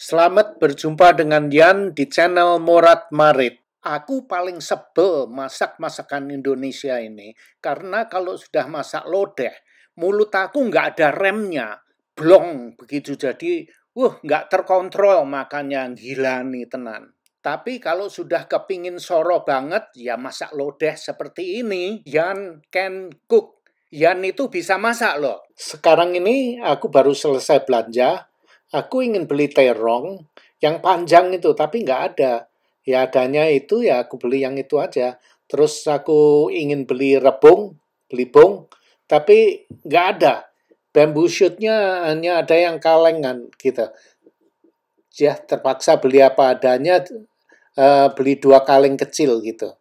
Selamat berjumpa dengan Yan di channel Morat Marit. Aku paling sebel masak masakan Indonesia ini karena kalau sudah masak lodeh, mulut aku nggak ada remnya, blong begitu jadi, nggak terkontrol makannya gila nih tenan. Tapi kalau sudah kepingin soro banget, ya masak lodeh seperti ini. Yan can cook. Yan itu bisa masak loh. Sekarang ini aku baru selesai belanja. Aku ingin beli terong yang panjang itu, tapi nggak ada. Ya adanya itu, ya aku beli yang itu aja. Terus aku ingin beli rebung, belibung, tapi nggak ada. Bamboo shootnya hanya ada yang kalengan gitu. Ya terpaksa beli apa adanya, beli 2 kaleng kecil gitu.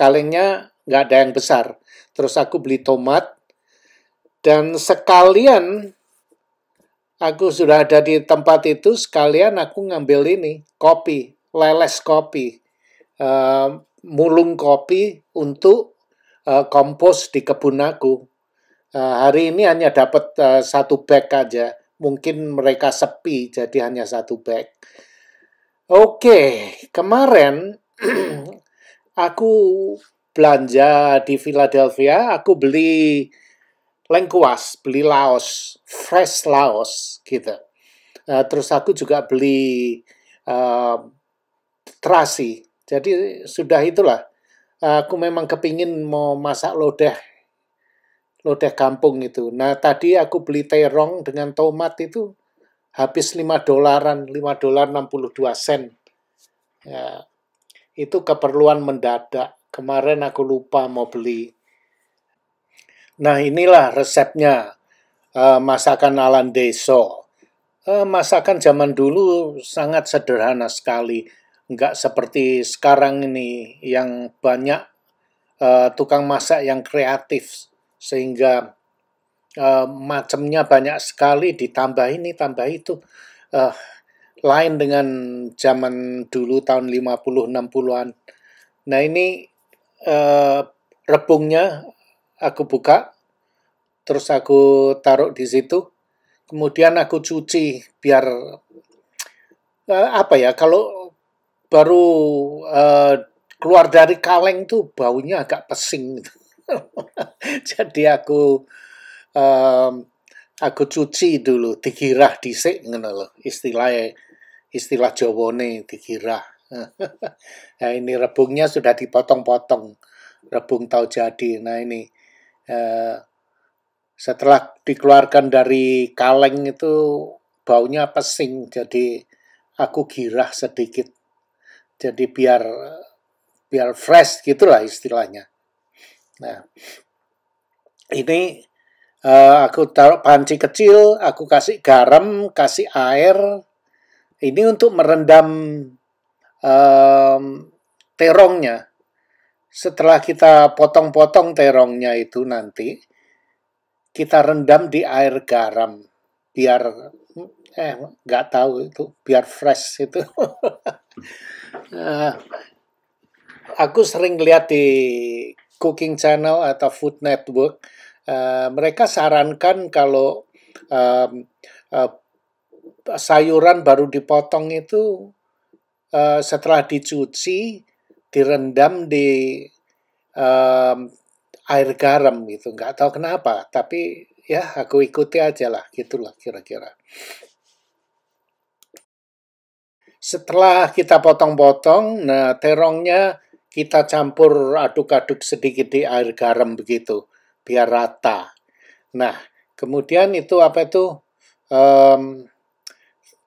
Kalengnya nggak ada yang besar. Terus aku beli tomat, dan sekalian aku sudah ada di tempat itu, sekalian aku ngambil ini, kopi, leles kopi, mulung kopi untuk kompos di kebun aku. Hari ini hanya dapat 1 bag aja, mungkin mereka sepi, jadi hanya 1 bag. Oke, kemarin aku belanja di Philadelphia, aku beli lengkuas, beli laos, fresh laos gitu. Terus aku juga beli terasi. Jadi sudah itulah. Aku memang kepingin mau masak lodeh kampung itu. Nah tadi aku beli terong dengan tomat itu habis $5, $5.62. Ya, itu keperluan mendadak. Kemarin aku lupa mau beli. Nah inilah resepnya, masakan Alan Deso. Masakan zaman dulu sangat sederhana sekali, nggak seperti sekarang ini yang banyak tukang masak yang kreatif, sehingga macamnya banyak sekali, ditambah ini, tambah itu. Lain dengan zaman dulu tahun 50 60-an. Nah ini rebungnya aku buka, terus aku taruh di situ. Kemudian aku cuci biar apa ya, kalau baru keluar dari kaleng tuh baunya agak pesing. Jadi aku cuci dulu, digirah dhisik ngono lho. Istilah Jawane digirah. Nah ini rebungnya sudah dipotong-potong. Rebung tahu jadi. Nah ini setelah dikeluarkan dari kaleng itu baunya pesing, jadi aku girah sedikit. Jadi biar fresh gitulah istilahnya. Nah, ini aku taruh panci kecil, aku kasih garam, kasih air. Ini untuk merendam terongnya. Setelah kita potong-potong terongnya itu nanti, kita rendam di air garam biar nggak tahu itu biar fresh itu. Aku sering lihat di cooking channel atau food network, mereka sarankan kalau sayuran baru dipotong itu setelah dicuci direndam di air garam gitu. Nggak tahu kenapa, tapi ya aku ikuti aja lah, gitulah kira-kira. Setelah kita potong-potong, nah terongnya kita campur aduk-aduk sedikit di air garam begitu, biar rata. Nah, kemudian itu apa itu,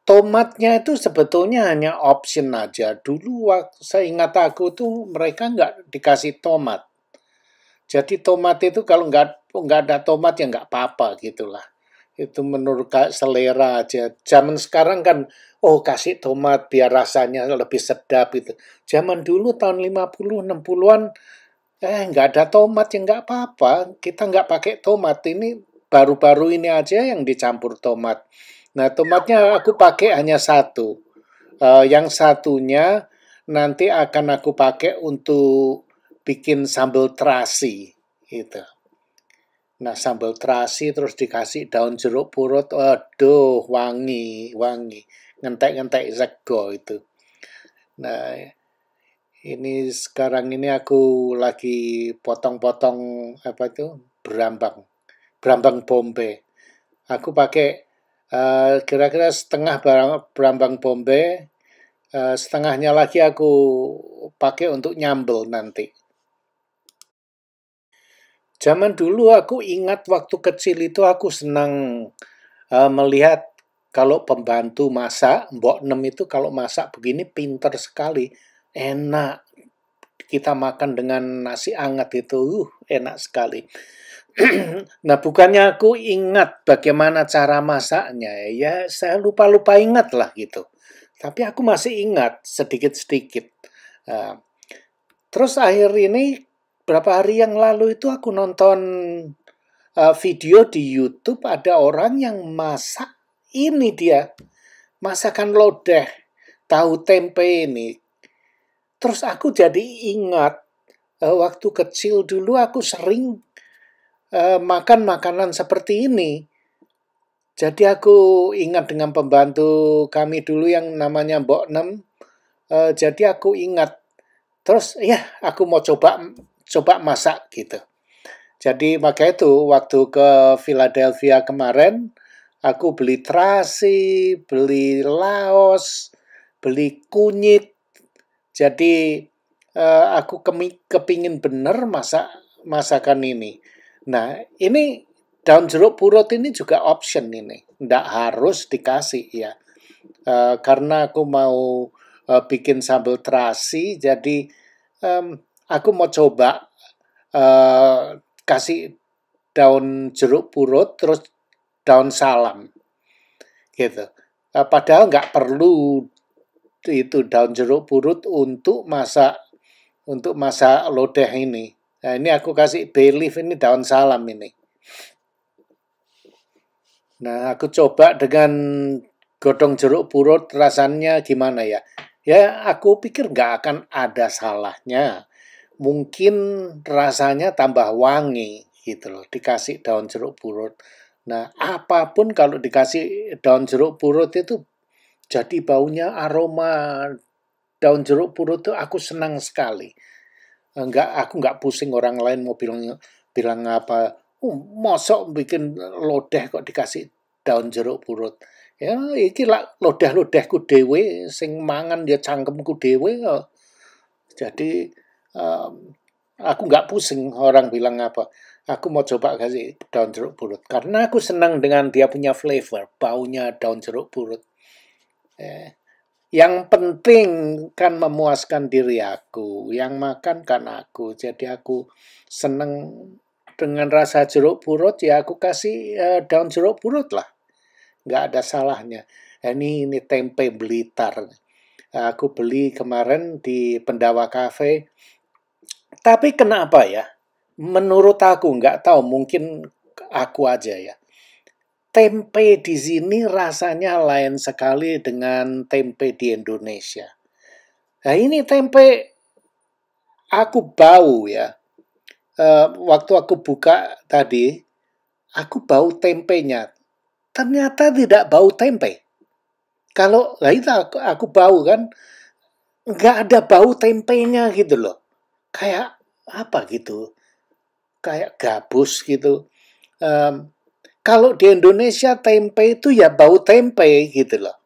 tomatnya itu sebetulnya hanya option aja. Dulu saya ingat aku tuh mereka nggak dikasih tomat. Jadi tomat itu kalau nggak ada tomat ya nggak apa-apa gitulah. Itu menurut selera aja. Zaman sekarang kan, kasih tomat biar rasanya lebih sedap itu. Zaman dulu tahun 50 60-an, nggak ada tomat ya nggak apa-apa. Kita nggak pakai tomat. Ini baru-baru ini aja yang dicampur tomat. Nah tomatnya aku pakai hanya 1. Yang satunya nanti akan aku pakai untuk bikin sambal terasi gitu. Nah, sambal terasi terus dikasih daun jeruk purut, aduh, wangi, wangi. Ngentek-ngentek sego itu. Nah, ini sekarang ini aku lagi potong-potong apa itu berambang, berambang Bombay. Aku pakai kira-kira setengah berambang Bombay, setengahnya lagi aku pakai untuk nyambel nanti. Zaman dulu aku ingat waktu kecil itu aku senang melihat kalau pembantu masak, Mbok Nem itu kalau masak begini pinter sekali, enak. Kita makan dengan nasi hangat itu, enak sekali. Nah, bukannya aku ingat bagaimana cara masaknya, ya saya lupa-lupa ingat lah gitu. Tapi aku masih ingat sedikit-sedikit. Uh, Terus akhir ini, berapa hari yang lalu itu aku nonton video di YouTube, ada orang yang masak ini dia, masakan lodeh, tahu tempe ini. Terus aku jadi ingat, waktu kecil dulu aku sering makan makanan seperti ini. Jadi aku ingat dengan pembantu kami dulu yang namanya Mbok Nem. Jadi aku ingat. Terus ya aku mau coba masak gitu. Jadi maka itu waktu ke Philadelphia kemarin, aku beli terasi, beli laos, beli kunyit. Jadi aku kepingin bener masakan ini. Nah, ini daun jeruk purut ini juga option ini. Nggak harus dikasih ya. Karena aku mau bikin sambal terasi, jadi aku mau coba kasih daun jeruk purut, terus daun salam. Gitu. Padahal nggak perlu itu daun jeruk purut untuk masak lodeh ini. Nah, ini aku kasih bay leaf, ini daun salam ini. Nah, aku coba dengan godong jeruk purut, rasanya gimana ya? Ya, aku pikir nggak akan ada salahnya. Mungkin rasanya tambah wangi gitu loh, dikasih daun jeruk purut. Nah, apapun kalau dikasih daun jeruk purut itu jadi baunya aroma daun jeruk purut itu aku senang sekali. Aku nggak pusing orang lain mau bilang apa. Mosok bikin lodeh kok dikasih daun jeruk purut. Ya, iki lah lodeh-lodehku dewe, sing mangan ya cangkemku dewe. Jadi aku nggak pusing orang bilang apa. Aku mau coba kasih daun jeruk purut karena aku senang dengan dia punya flavor, baunya daun jeruk purut. Yang penting kan memuaskan diri aku, yang makan kan aku. Jadi aku seneng dengan rasa jeruk purut, ya aku kasih daun jeruk purut lah. Nggak ada salahnya. Ini tempe Blitar. Aku beli kemarin di Pendawa Cafe. Tapi kenapa ya? Menurut aku nggak tahu, mungkin aku aja ya. Tempe di sini rasanya lain sekali dengan tempe di Indonesia. Nah, ini tempe aku bau ya. Waktu aku buka tadi, aku bau tempenya. Ternyata tidak bau tempe. Kalau itu aku bau kan, nggak ada bau tempenya gitu loh. Kayak apa gitu? Kayak gabus gitu. Kalau di Indonesia tempe itu ya bau tempe gitu loh.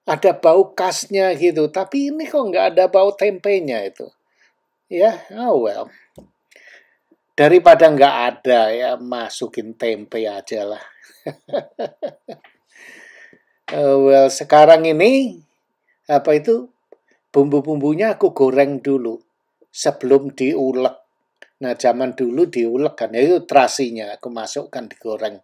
Ada bau khasnya gitu, tapi ini kok nggak ada bau tempenya itu. Ya, oh well. Daripada nggak ada ya masukin tempe aja lah. Well, sekarang ini apa itu bumbu-bumbunya aku goreng dulu sebelum diulek. Nah, zaman dulu diulek kan, itu terasinya aku masukkan digoreng.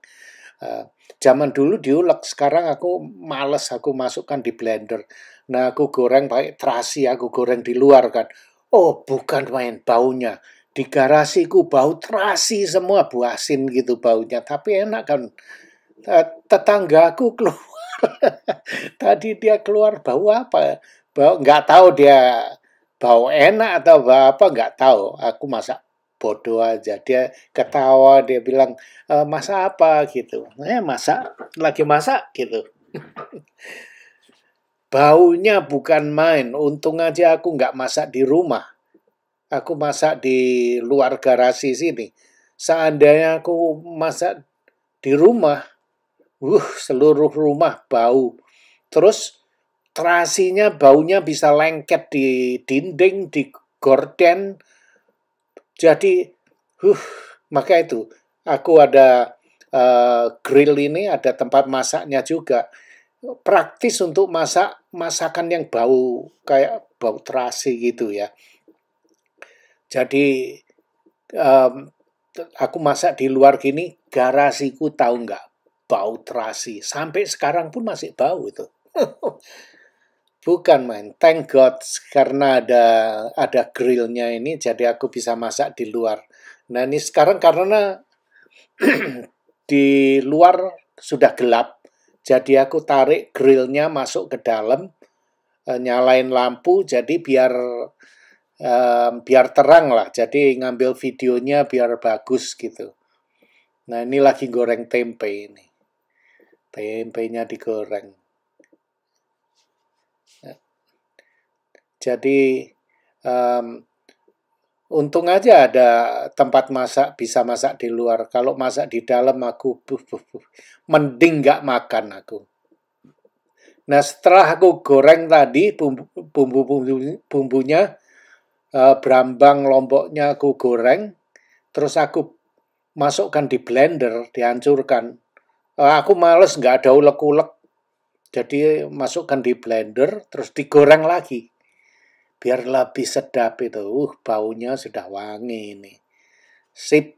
Zaman dulu diulek, sekarang aku males, aku masukkan di blender. Nah, aku goreng pakai terasi, aku goreng di luar kan. Oh, bukan main baunya. Di garasiku bau terasi semua, buasin gitu baunya. Tapi enak kan. Tetanggaku keluar. Tadi dia keluar bau apa? Bau nggak tahu dia bau enak atau bau apa nggak tahu. Aku masak bodoh aja. Dia ketawa, dia bilang, masak apa gitu. Masak, lagi masak gitu. Baunya bukan main. Untung aja aku nggak masak di rumah. Aku masak di luar garasi sini. Seandainya aku masak di rumah, seluruh rumah bau. Terus terasinya baunya bisa lengket di dinding, di gorden. Jadi, maka itu aku ada grill ini, ada tempat masaknya juga. Praktis untuk masak masakan yang bau kayak bau terasi gitu ya. Jadi aku masak di luar gini, garasiku tahu nggak bau terasi. Sampai sekarang pun masih bau itu. Bukan main. Thank God karena ada grillnya ini, jadi aku bisa masak di luar. Nah ini sekarang karena di luar sudah gelap, jadi aku tarik grillnya masuk ke dalam, nyalain lampu, jadi biar terang lah. Jadi ngambil videonya biar bagus gitu. Nah ini lagi goreng tempe ini. Tempenya digoreng. Jadi untung aja ada tempat masak, bisa masak di luar. Kalau masak di dalam aku mending nggak makan aku. Nah setelah aku goreng tadi bumbunya, berambang lomboknya aku goreng, terus aku masukkan di blender, dihancurkan. Aku males nggak ada ulek-ulek, jadi masukkan di blender, terus digoreng lagi. Biar lebih sedap itu. Baunya sudah wangi ini. Sip.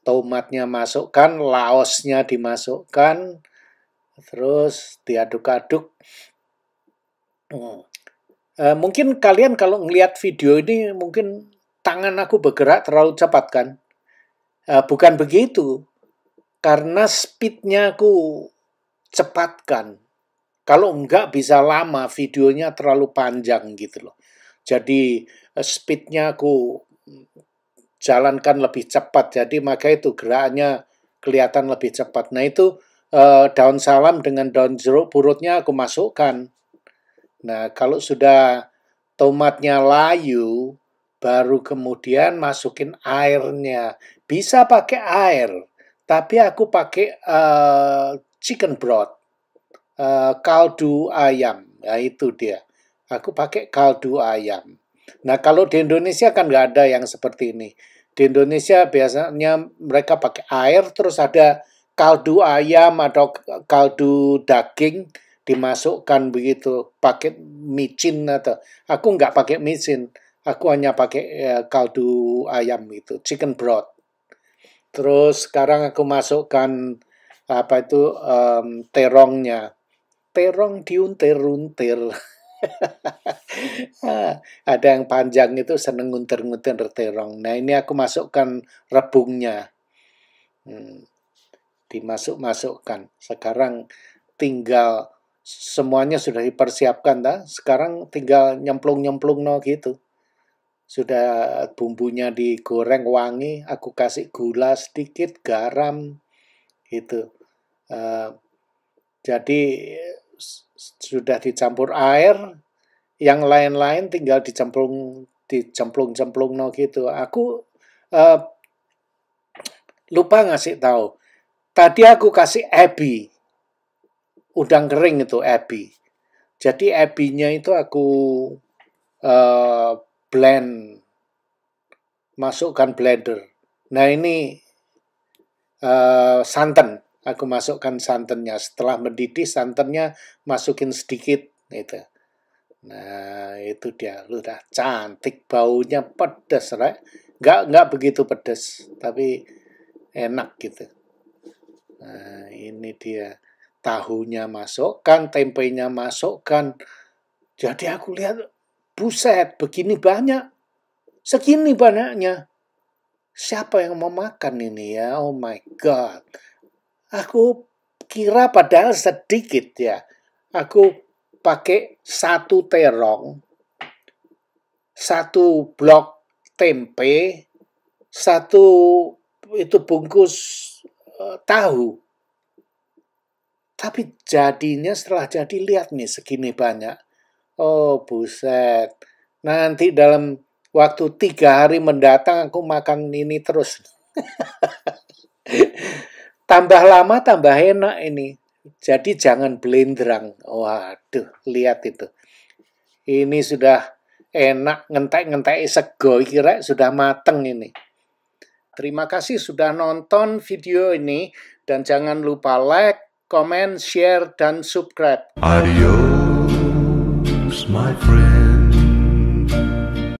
Tomatnya masukkan, laosnya dimasukkan, terus diaduk-aduk. Mungkin kalian kalau ngelihat video ini, mungkin tangan aku bergerak terlalu cepat kan? Bukan begitu. Karena speednya aku cepatkan. Kalau enggak bisa lama, videonya terlalu panjang gitu loh. Jadi speednya aku jalankan lebih cepat. Jadi maka itu gerakannya kelihatan lebih cepat. Nah itu daun salam dengan daun jeruk purutnya aku masukkan. Nah kalau sudah tomatnya layu, baru kemudian masukin airnya. Bisa pakai air, tapi aku pakai chicken broth. Kaldu ayam, nah itu dia. Aku pakai kaldu ayam. Nah kalau di Indonesia kan nggak ada yang seperti ini. Di Indonesia biasanya mereka pakai air, terus ada kaldu ayam atau kaldu daging dimasukkan begitu, pakai micin atau aku nggak pakai micin, aku hanya pakai kaldu ayam itu, chicken broth. Terus sekarang aku masukkan apa itu terongnya. Terong diuntir-untir. Ada yang panjang itu seneng nguntir-nguntir terong. Nah ini aku masukkan rebungnya. Dimasukkan. Sekarang tinggal semuanya sudah dipersiapkan. Sekarang tinggal nyemplung-nyemplung gitu. Sudah bumbunya digoreng wangi. Aku kasih gula sedikit, garam. Gitu. Jadi sudah dicampur air, yang lain-lain tinggal dicemplung gitu. Aku lupa ngasih tahu. Tadi aku kasih ebi, udang kering itu ebi. Jadi ebinya itu aku blend, masukkan blender. Nah ini santan. Aku masukkan santannya. Setelah mendidih santannya masukin sedikit gitu. Nah itu dia, udah cantik, baunya pedas, right? Nggak begitu pedas, tapi enak gitu. Nah ini dia, tahunya masukkan, tempenya masukkan. Jadi aku lihat, buset, begini banyak, segini banyaknya. Siapa yang mau makan ini ya? Oh my God. Aku kira padahal sedikit ya. Aku pakai satu terong, satu blok tempe, satu itu bungkus tahu. Tapi jadinya setelah jadi lihat nih segini banyak. Oh buset. Nanti dalam waktu 3 hari mendatang aku makan ini terus. Tambah lama tambah enak ini. Jadi jangan blendrang. Waduh, lihat itu. Ini sudah enak, ngentek-ngentek sego, kira sudah mateng ini. Terima kasih sudah nonton video ini. Dan jangan lupa like, comment, share, dan subscribe. Adios, my friend.